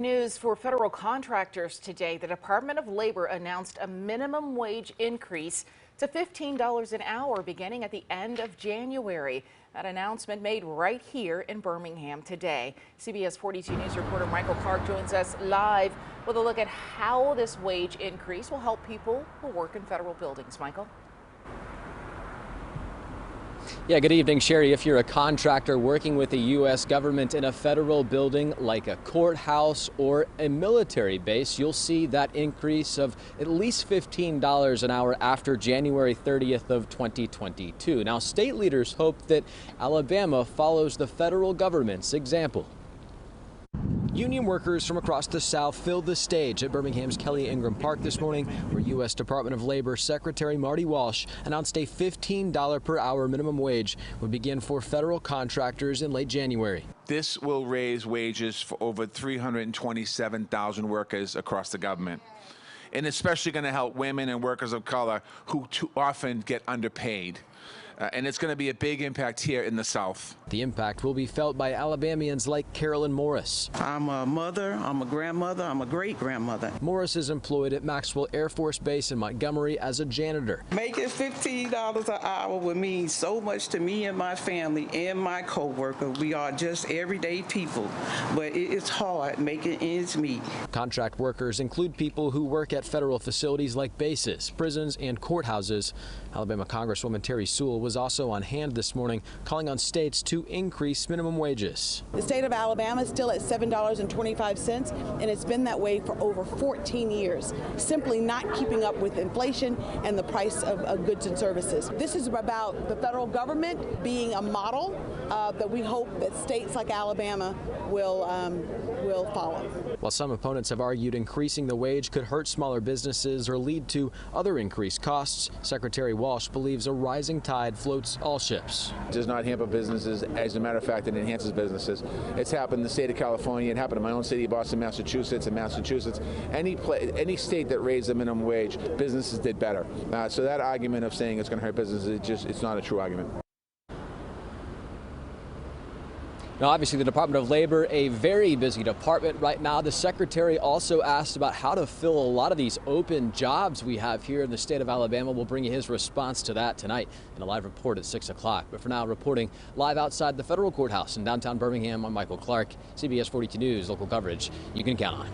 News for federal contractors today. The Department of Labor announced a minimum wage increase to $15 an hour beginning at the end of January. That announcement made right here in Birmingham today. CBS 42 News reporter Michael Clark joins us live with a look at how this wage increase will help people who work in federal buildings. Michael? Yeah, good evening, Sherry. If you're a contractor working with the U.S. government in a federal building like a courthouse or a military base, you'll see that increase of at least $15 an hour after January 30th of 2022. Now, state leaders hope that Alabama follows the federal government's example. Union workers from across the South filled the stage at Birmingham's Kelly Ingram Park this morning, where U.S. Department of Labor Secretary Marty Walsh announced a $15 per hour minimum wage would begin for federal contractors in late January. This will raise wages for over 327,000 workers across the government. And especially going to help women and workers of color who too often get underpaid. And it's going to be a big impact here in the South. The impact will be felt by Alabamians like Carolyn Morris. I'm a mother, I'm a grandmother, I'm a great-grandmother. Morris is employed at Maxwell Air Force Base in Montgomery as a janitor. Making $15 an hour would mean so much to me and my family and my co-worker. We are just everyday people, but it's hard making ends meet. Contract workers include people who work at federal facilities like bases, prisons, and courthouses. Alabama Congresswoman Terry Sewell was also on hand this morning, calling on states to increase minimum wages. The state of Alabama is still at $7.25, and it's been that way for over 14 years, simply not keeping up with inflation and the price of goods and services. This is about the federal government being a model that we hope that states like Alabama will follow. While some opponents have argued increasing the wage could hurt smaller businesses or lead to other increased costs, Secretary Walsh believes a rising tide floats all ships. It does not hamper businesses. As a matter of fact, it enhances businesses. It's happened in the state of California. It happened in my own city, Boston, Massachusetts, and Massachusetts. Any state that raised the minimum wage, businesses did better. So that argument of saying it's going to hurt businesses, it's not a true argument. Now, obviously, the Department of Labor, a very busy department right now. The secretary also asked about how to fill a lot of these open jobs we have here in the state of Alabama. We'll bring you his response to that tonight in a live report at 6 o'clock. But for now, reporting live outside the federal courthouse in downtown Birmingham, I'm Michael Clark, CBS 42 News, local coverage you can count on.